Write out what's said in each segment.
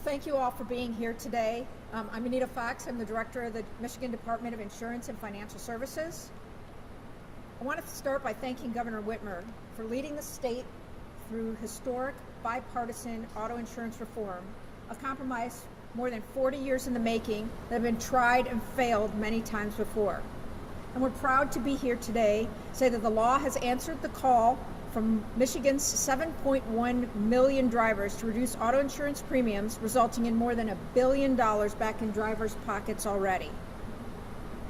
thank you all for being here today. I'm Anita Fox. I'm the director of the Michigan Department of Insurance and Financial Services. I want to start by thanking Governor Whitmer for leading the state through historic bipartisan auto insurance reform, a compromise more than 40 years in the making that have been tried and failed many times before. And we're proud to be here today to say that the law has answered the call from Michigan's 7.1 million drivers to reduce auto insurance premiums, resulting in more than $1 billion back in drivers' pockets already.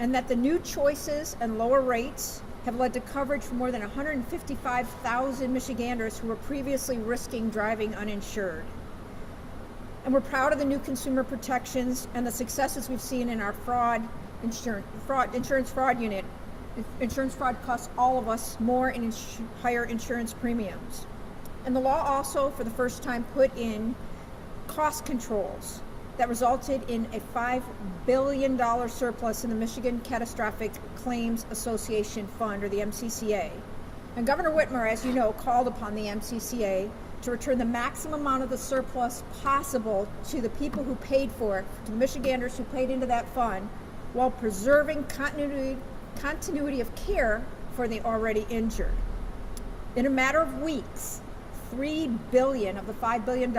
And that the new choices and lower rates have led to coverage for more than 155,000 Michiganders who were previously risking driving uninsured. And we're proud of the new consumer protections and the successes we've seen in our insurance fraud unit. Insurance fraud costs all of us more in higher insurance premiums. And the law also, for the first time, put in cost controls that resulted in a $5 billion surplus in the Michigan Catastrophic Claims Association Fund, or the MCCA. And Governor Whitmer, as you know, called upon the MCCA to return the maximum amount of the surplus possible to the people who paid for it, to the Michiganders who paid into that fund, while preserving continuity of care for the already injured. In a matter of weeks, $3 billion of the $5 billion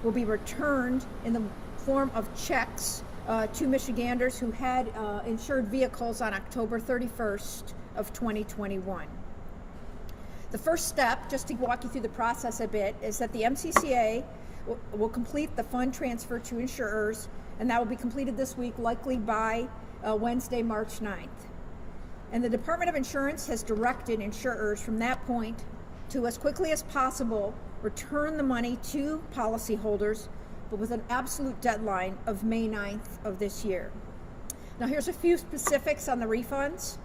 will be returned in the form of checks to Michiganders who had insured vehicles on October 31st of 2021. The first step, just to walk you through the process a bit, is that the MCCA will complete the fund transfer to insurers, and that will be completed this week, likely by Wednesday, March 9th. And the Department of Insurance has directed insurers from that point to, as quickly as possible, return the money to policyholders, but with an absolute deadline of May 9th of this year. Now here's a few specifics on the refunds.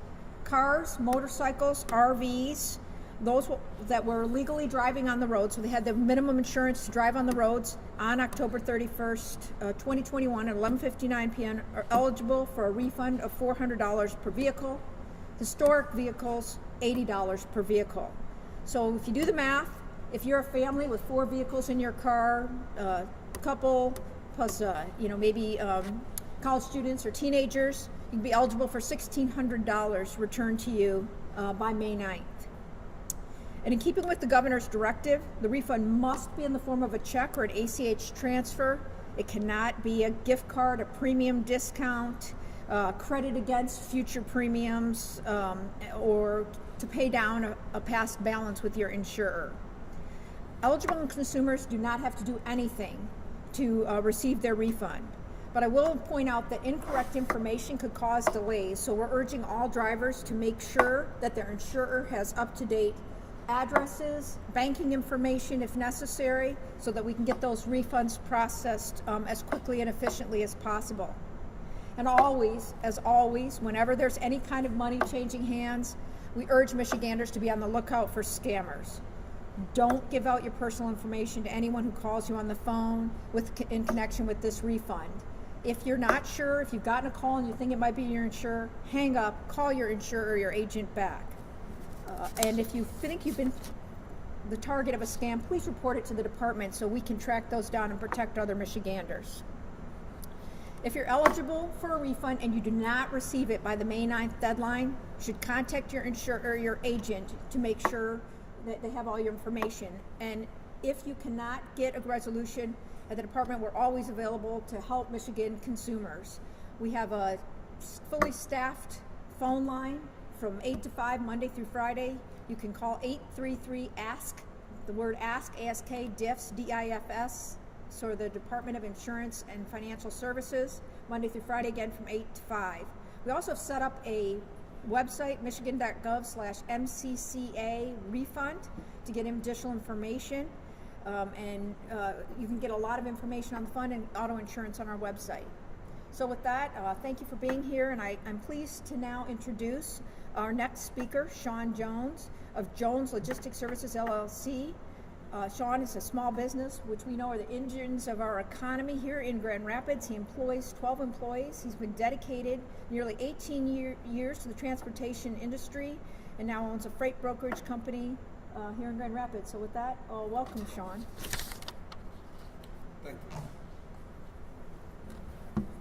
Cars, motorcycles, RVs, those that were legally driving on the road, so they had the minimum insurance to drive on the roads on October 31st, 2021 at 11:59 p.m. are eligible for a refund of $400 per vehicle. Historic vehicles, $80 per vehicle. So if you do the math, if you're a family with 4 vehicles in your car, a couple plus maybe college students or teenagers, you can be eligible for $1,600 returned to you by May 9th. And in keeping with the governor's directive, the refund must be in the form of a check or an ACH transfer. It cannot be a gift card, a premium discount, credit against future premiums, or to pay down a past balance with your insurer. Eligible consumers do not have to do anything to receive their refund. But I will point out that incorrect information could cause delays, so we're urging all drivers to make sure that their insurer has up-to-date addresses, banking information if necessary, so that we can get those refunds processed as quickly and efficiently as possible. And always, as always, whenever there's any kind of money changing hands, we urge Michiganders to be on the lookout for scammers. Don't give out your personal information to anyone who calls you on the phone in connection with this refund. If you're not sure, if you've gotten a call and you think it might be your insurer, hang up, call your insurer or your agent back. And if you think you've been the target of a scam, please report it to the department so we can track those down and protect other Michiganders. If you're eligible for a refund and you do not receive it by the May 9th deadline, you should contact your insurer or your agent to make sure that they have all your information. And if you cannot get a resolution at the department, we're always available to help Michigan consumers. We have a fully staffed phone line from 8 to 5, Monday through Friday. You can call 833-ASK, the word ASK, A-S-K, DIFS, D-I-F-S, so the Department of Insurance and Financial Services, Monday through Friday, again from 8 to 5. We also have set up a website, michigan.gov/MCCA refund, to get additional information. And you can get a lot of information on the fund and auto insurance on our website. So with that, thank you for being here, and I'm pleased to now introduce our next speaker, Sean Jones of Jones Logistics Services, LLC. Sean is a small business, which we know are the engines of our economy here in Grand Rapids. He employs 12 employees. He's been dedicated nearly 18 years to the transportation industry and now owns a freight brokerage company here in Grand Rapids. So with that, welcome, Sean. Thank you.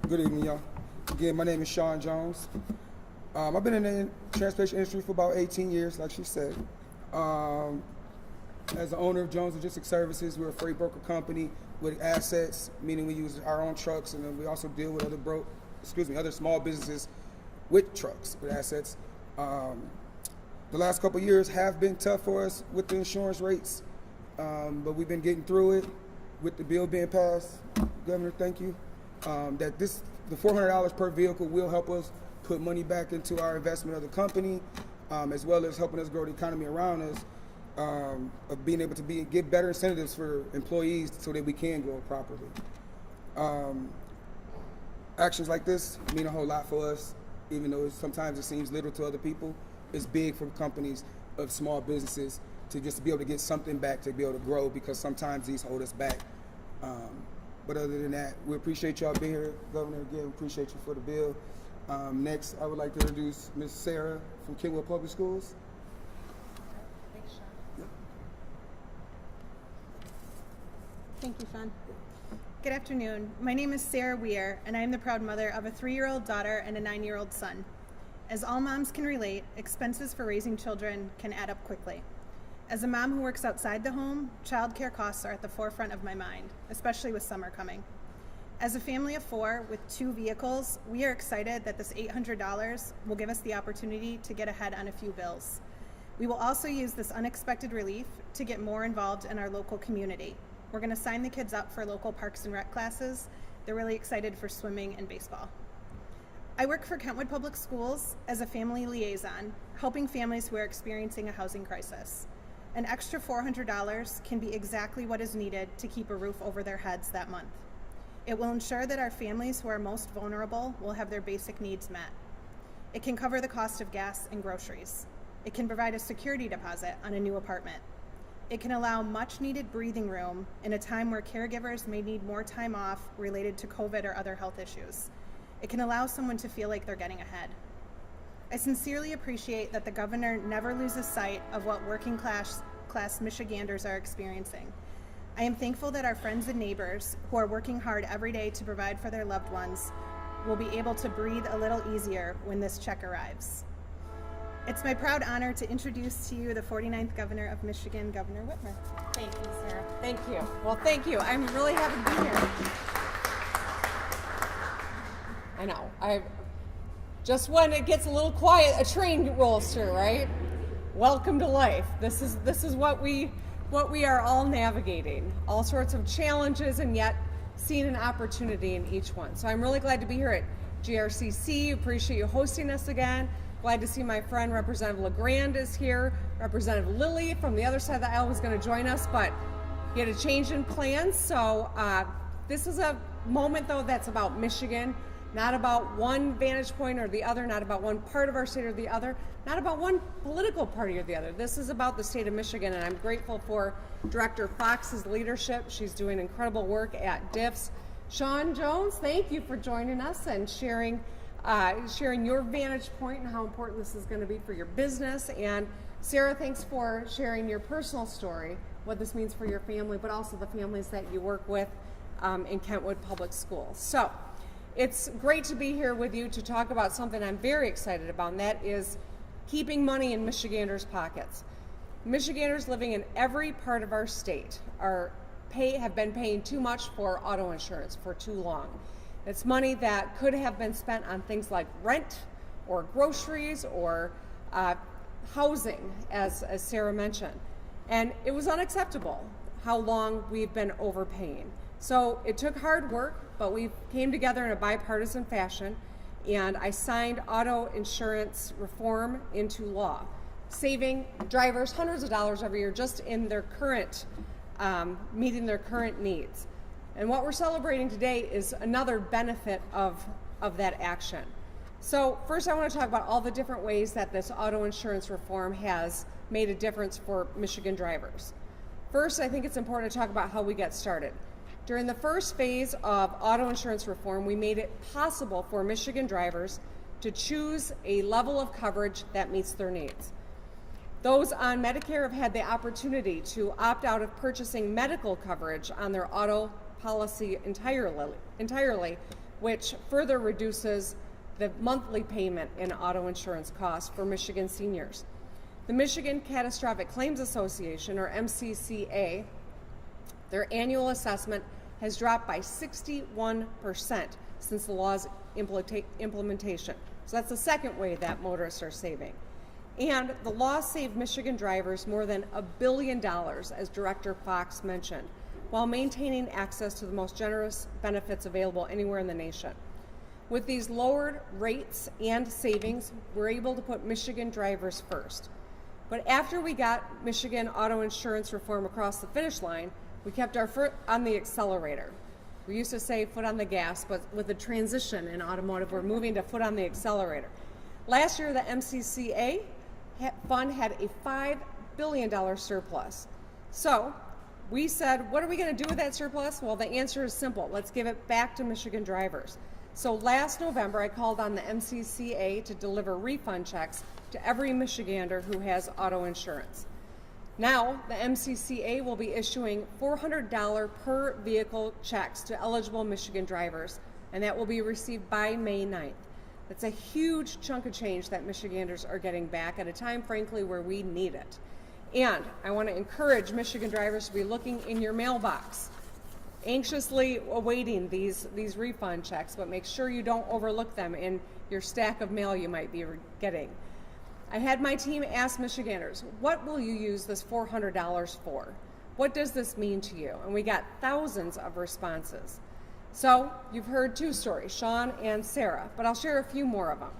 Good evening, y'all. Again, my name is Sean Jones. I've been in the transportation industry for about 18 years, like she said. As the owner of Jones Logistics Services, we're a freight broker company with assets, meaning we use our own trucks, and then we also deal with other small businesses with trucks, with assets. The last couple of years have been tough for us with the insurance rates, but we've been getting through it with the bill being passed. Governor, thank you. The $400 per vehicle will help us put money back into our investment of the company, as well as helping us grow the economy around us, of being able to give better incentives for employees so that we can grow properly. Actions like this mean a whole lot for us, even though sometimes it seems little to other people. It's big for companies of small businesses to just be able to get something back to be able to grow, because sometimes these hold us back. But other than that, we appreciate y'all being here. Governor, again, we appreciate you for the bill. Next, I would like to introduce Ms. Sarah from Kentwood Public Schools. Thanks, Sean. Yep. Thank you, Sean. Good afternoon. My name is Sarah Weir, and I am the proud mother of a 3-year-old daughter and a 9-year-old son. As all moms can relate, expenses for raising children can add up quickly. As a mom who works outside the home, childcare costs are at the forefront of my mind, especially with summer coming. As a family of 4 with 2 vehicles, we are excited that this $800 will give us the opportunity to get ahead on a few bills. We will also use this unexpected relief to get more involved in our local community. We're going to sign the kids up for local parks and rec classes. They're really excited for swimming and baseball. I work for Kentwood Public Schools as a family liaison, helping families who are experiencing a housing crisis. An extra $400 can be exactly what is needed to keep a roof over their heads that month. It will ensure that our families who are most vulnerable will have their basic needs met. It can cover the cost of gas and groceries. It can provide a security deposit on a new apartment. It can allow much needed breathing room in a time where caregivers may need more time off related to COVID or other health issues. It can allow someone to feel like they're getting ahead. I sincerely appreciate that the governor never loses sight of what working class Michiganders are experiencing. I am thankful that our friends and neighbors who are working hard every day to provide for their loved ones will be able to breathe a little easier when this check arrives. It's my proud honor to introduce to you the 49th Governor of Michigan, Governor Whitmer. Thank you, Sarah. Thank you. Well, thank you. I'm really happy to be here. I know. Just when it gets a little quiet, a train rolls through, right? Welcome to life. This is what we are all navigating. All sorts of challenges, and yet seeing an opportunity in each one. So I'm really glad to be here at GRCC. Appreciate you hosting us again. Glad to see my friend Representative LeGrand is here. Representative Lilly from the other side of the aisle was going to join us, but he had a change in plans. So this is a moment, though, that's about Michigan. Not about one vantage point or the other, not about one part of our state or the other, not about one political party or the other. This is about the state of Michigan, and I'm grateful for Director Fox's leadership. She's doing incredible work at DIFS. Sean Jones, thank you for joining us and sharing your vantage point and how important this is going to be for your business. And Sarah, thanks for sharing your personal story, what this means for your family, but also the families that you work with in Kentwood Public Schools. So it's great to be here with you to talk about something I'm very excited about, and that is keeping money in Michiganders' pockets. Michiganders living in every part of our state have been paying too much for auto insurance for too long. It's money that could have been spent on things like rent or groceries or housing, as Sarah mentioned. And it was unacceptable how long we've been overpaying. So it took hard work, but we came together in a bipartisan fashion, and I signed auto insurance reform into law, saving drivers hundreds of dollars every year just in their current, meeting their current needs. And what we're celebrating today is another benefit of that action. So first I want to talk about all the different ways that this auto insurance reform has made a difference for Michigan drivers. First, I think it's important to talk about how we get started. During the first phase of auto insurance reform, we made it possible for Michigan drivers to choose a level of coverage that meets their needs. Those on Medicare have had the opportunity to opt out of purchasing medical coverage on their auto policy entirely which further reduces the monthly payment in auto insurance costs for Michigan seniors. The Michigan Catastrophic Claims Association, or MCCA, their annual assessment has dropped by 61% since the law's implementation. So that's the second way that motorists are saving. And the law saved Michigan drivers more than $1 billion, as Director Fox mentioned, while maintaining access to the most generous benefits available anywhere in the nation. With these lowered rates and savings, we're able to put Michigan drivers first. But after we got Michigan auto insurance reform across the finish line, we kept our foot on the accelerator. We used to say foot on the gas, but with the transition in automotive, we're moving to foot on the accelerator. Last year, the MCCA fund had a $5 billion surplus. So we said, what are we going to do with that surplus? Well, the answer is simple. Let's give it back to Michigan drivers. So last November, I called on the MCCA to deliver refund checks to every Michigander who has auto insurance. Now, the MCCA will be issuing $400 per vehicle checks to eligible Michigan drivers, and that will be received by May 9th. That's a huge chunk of change that Michiganders are getting back at a time, frankly, where we need it. And I want to encourage Michigan drivers to be looking in your mailbox, anxiously awaiting these refund checks, but make sure you don't overlook them in your stack of mail you might be getting. I had my team ask Michiganders, what will you use this $400 for? What does this mean to you? And we got thousands of responses. So you've heard two stories, Sean and Sarah, but I'll share a few more of them.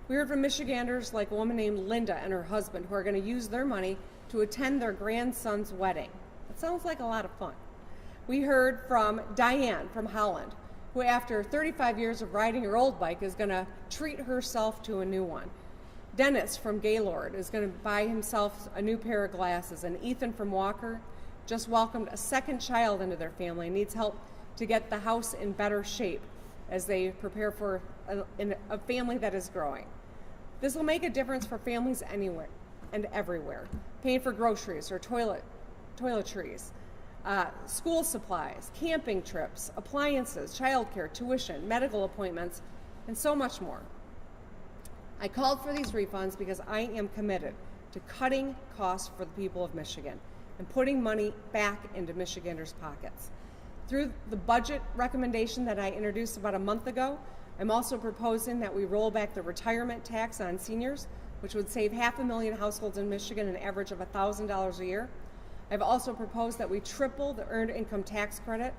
We heard from Michiganders like a woman named Linda and her husband who are going to use their money to attend their grandson's wedding. That sounds like a lot of fun. We heard from Diane from Holland, who after 35 years of riding her old bike is going to treat herself to a new one. Dennis from Gaylord is going to buy himself a new pair of glasses, and Ethan from Walker just welcomed a second child into their family and needs help to get the house in better shape as they prepare for a family that is growing. This will make a difference for families anywhere and everywhere. Paying for groceries or toiletries, school supplies, camping trips, appliances, childcare, tuition, medical appointments, and so much more. I called for these refunds because I am committed to cutting costs for the people of Michigan and putting money back into Michiganders' pockets. Through the budget recommendation that I introduced about a month ago, I'm also proposing that we roll back the retirement tax on seniors, which would save 500,000 households in Michigan an average of $1,000 a year. I've also proposed that we triple the earned income tax credit,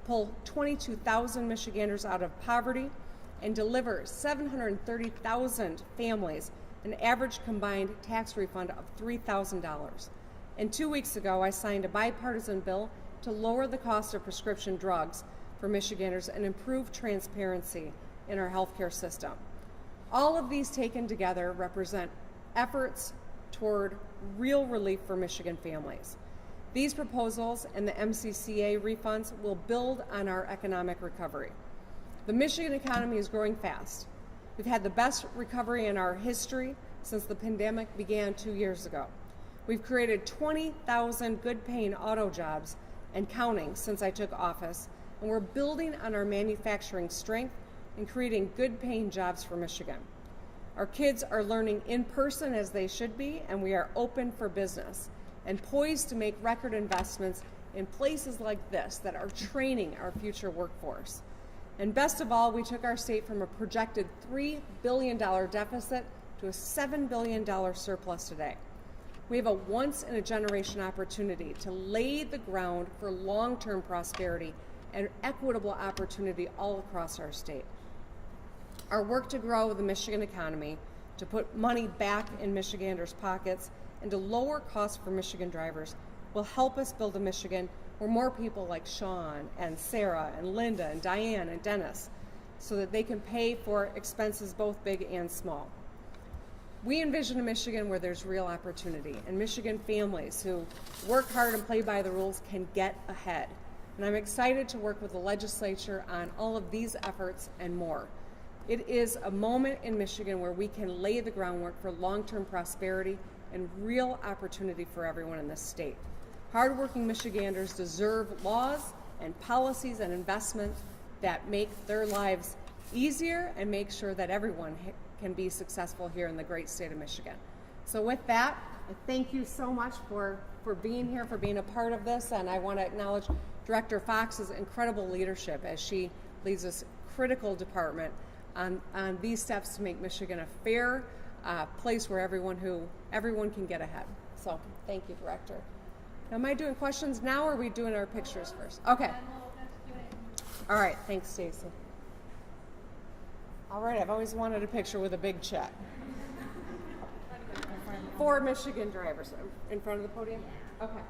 pull 22,000 Michiganders out of poverty, and deliver 730,000 families an average combined tax refund of $3,000. And 2 weeks ago, I signed a bipartisan bill to lower the cost of prescription drugs for Michiganders and improve transparency in our healthcare system. All of these taken together represent efforts toward real relief for Michigan families. These proposals and the MCCA refunds will build on our economic recovery. The Michigan economy is growing fast. We've had the best recovery in our history since the pandemic began 2 years ago. We've created 20,000 good-paying auto jobs and counting since I took office, and we're building on our manufacturing strength and creating good-paying jobs for Michigan. Our kids are learning in person as they should be, and we are open for business and poised to make record investments in places like this that are training our future workforce. And best of all, we took our state from a projected $3 billion deficit to a $7 billion surplus today. We have a once-in-a-generation opportunity to lay the ground for long-term prosperity and equitable opportunity all across our state. Our work to grow the Michigan economy, to put money back in Michiganders' pockets, and to lower costs for Michigan drivers will help us build a Michigan where more people like Sean and Sarah and Linda and Diane and Dennis, so that they can pay for expenses both big and small. We envision a Michigan where there's real opportunity, and Michigan families who work hard and play by the rules can get ahead. And I'm excited to work with the legislature on all of these efforts and more. It is a moment in Michigan where we can lay the groundwork for long-term prosperity and real opportunity for everyone in this state. Hardworking Michiganders deserve laws and policies and investments that make their lives easier and make sure that everyone can be successful here in the great state of Michigan. So with that, I thank you so much for being here, for being a part of this, and I want to acknowledge Director Fox's incredible leadership as she leads this critical department on these steps to make Michigan a fair place where everyone can get ahead. So thank you, Director. Now, am I doing questions now, or are we doing our pictures first? Okay. All right, thanks, Stacy. All right, I've always wanted a picture with a big check. 4 Michigan drivers in front of the podium? Okay.